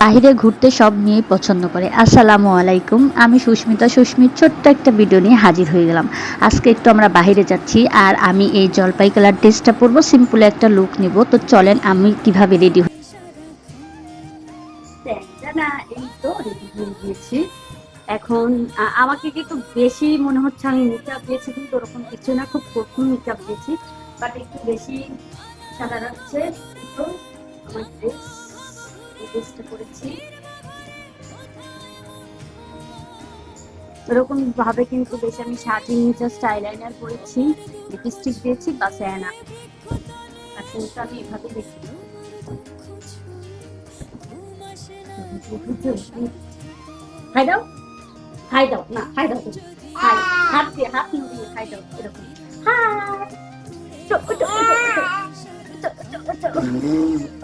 বাহিরে ঘুরতে সব নিয়েই পছন্দ করে। আসসালামু আলাইকুম, আমি সুস্মিতা। সুস্মির ছোট্ট একটা ভিডিও নিয়ে হাজির হয়ে গেলাম। আজকে একটু আমরা বাহিরে যাচ্ছি, আর আমি এই জলপাই কালার ড্রেসটা পরবো, সিম্পল একটা লুক নিব। তো চলেন আমি কিভাবে রেডি হই। না, এই তো রেডি হয়ে গিয়েছি। এখন আমাকে কিন্তু বেশি মনে হচ্ছে আমি মেকআপ দিয়েছি, কিন্তু ওরকম কিছু না, খুব কঠিন মেকআপ দিয়েছি, বাট একটু বেশি সাদা রাখছে। তো আমার ড্রেসটা করেছি এরকম ভাবে, কিন্তু বেশি আমি সাজিনি, জাস্ট আইলাইনার করেছি, লিপস্টিক দিয়েছি, বাস না। আর চুলটা আমি এভাবে দেখি। হাই দাও, হাই দাও, না হাই দাও, হাই, হাত দিয়ে, হাত দিয়ে হাই দাও, এরকম। হাই,